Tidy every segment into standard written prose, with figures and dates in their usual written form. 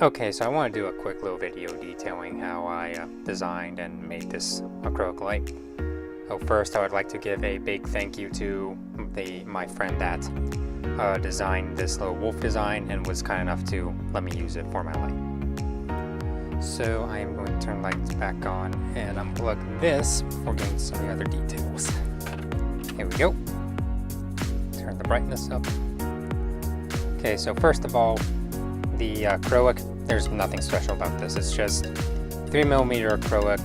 Okay, so I want to do a quick little video detailing how I designed and made this acrylic light. So first, I would like to give a big thank you to my friend that designed this little wolf design and was kind enough to let me use it for my light. So I am going to turn lights back on and unplug this before getting to some of the other details. Here we go. Turn the brightness up. Okay, so first of all, the acrylic, there's nothing special about this. It's just 3mm acrylic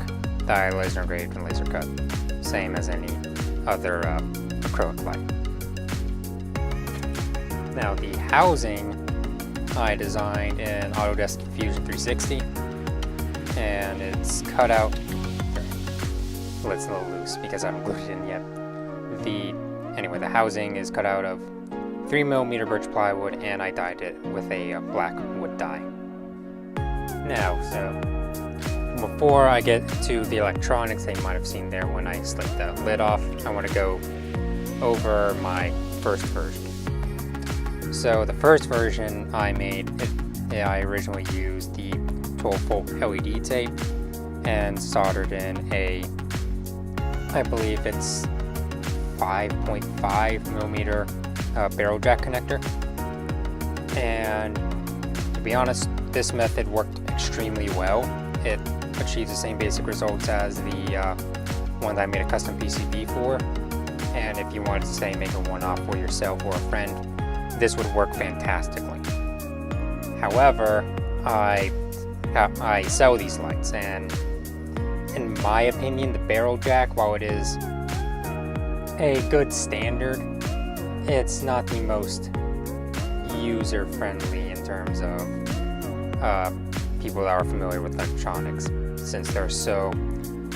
that I laser engraved and laser cut. Same as any other acrylic light. Now the housing I designed in Autodesk Fusion 360, and it's cut out. Well, it's a little loose because I haven't glued it in yet. Anyway, the housing is cut out of 3mm birch plywood, and I dyed it with a black wood dye. Now, so before I get to the electronics that you might have seen there when I slid the lid off, I want to go over my first version. So the first version I made, I originally used the 12-volt LED tape and soldered in I believe it's 5.5mm barrel jack connector. And to be honest, this method worked extremely well. It achieves the same basic results as the one that I made a custom PCB for. And if you wanted to say make a one-off for yourself or a friend, this would work fantastically. However, I sell these lights, and in my opinion, the barrel jack, while it is a good standard, it's not the most user-friendly in terms of people that are familiar with electronics, since there are so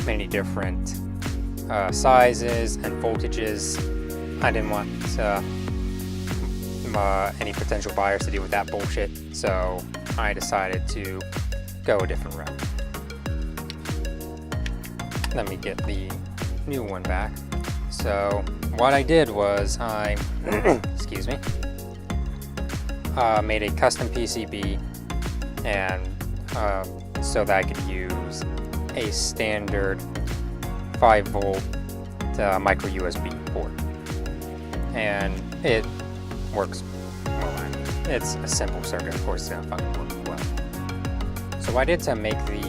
many different sizes and voltages. I didn't want any potential buyers to deal with that bullshit, so I decided to go a different route. Let me get the new one back. So what I did was I excuse me, made a custom PCB, and so that I could use a standard 5-volt micro USB port, and it works well. I mean, it's a simple circuit, of course it's gonna fucking work well. So what I did to make the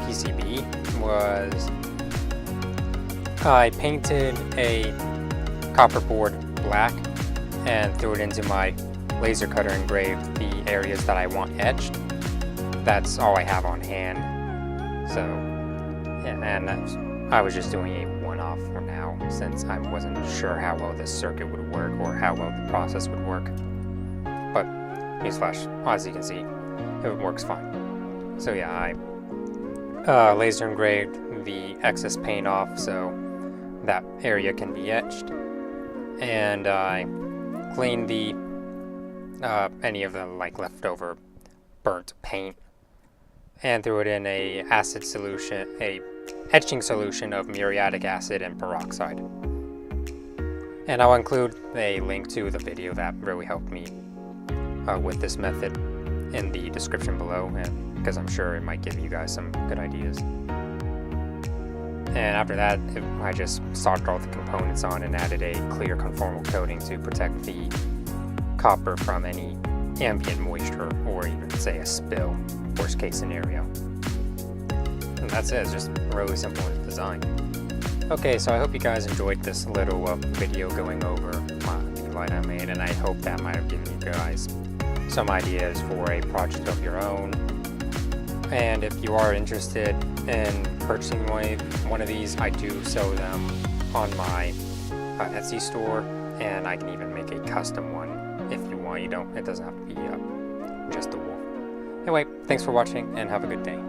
PCB was I painted a copper board black and threw it into my laser cutter, engraved the areas that I want etched. That's all I have on hand. So, yeah, and I was just doing a one-off for now, since I wasn't sure how well this circuit would work or how well the process would work. But, newsflash, as you can see, it works fine. So yeah, I laser engraved the excess paint off so that area can be etched, and I cleaned the any of the leftover burnt paint and threw it in a etching solution of muriatic acid and peroxide. And I'll include a link to the video that really helped me with this method in the description below, and because I'm sure it might give you guys some good ideas. And after that, I just soldered all the components on and added a clear conformal coating to protect the copper from any ambient moisture or even, say, a spill, worst case scenario. And that's it. It's just really simple in design. Okay, so I hope you guys enjoyed this little video going over the light I made, and I hope that might have given you guys some ideas for a project of your own. And if you are interested in purchasing one of these, I do sell them on my Etsy store, and I can even make a custom one if you want. It doesn't have to be just a wolf. Anyway, thanks for watching and have a good day.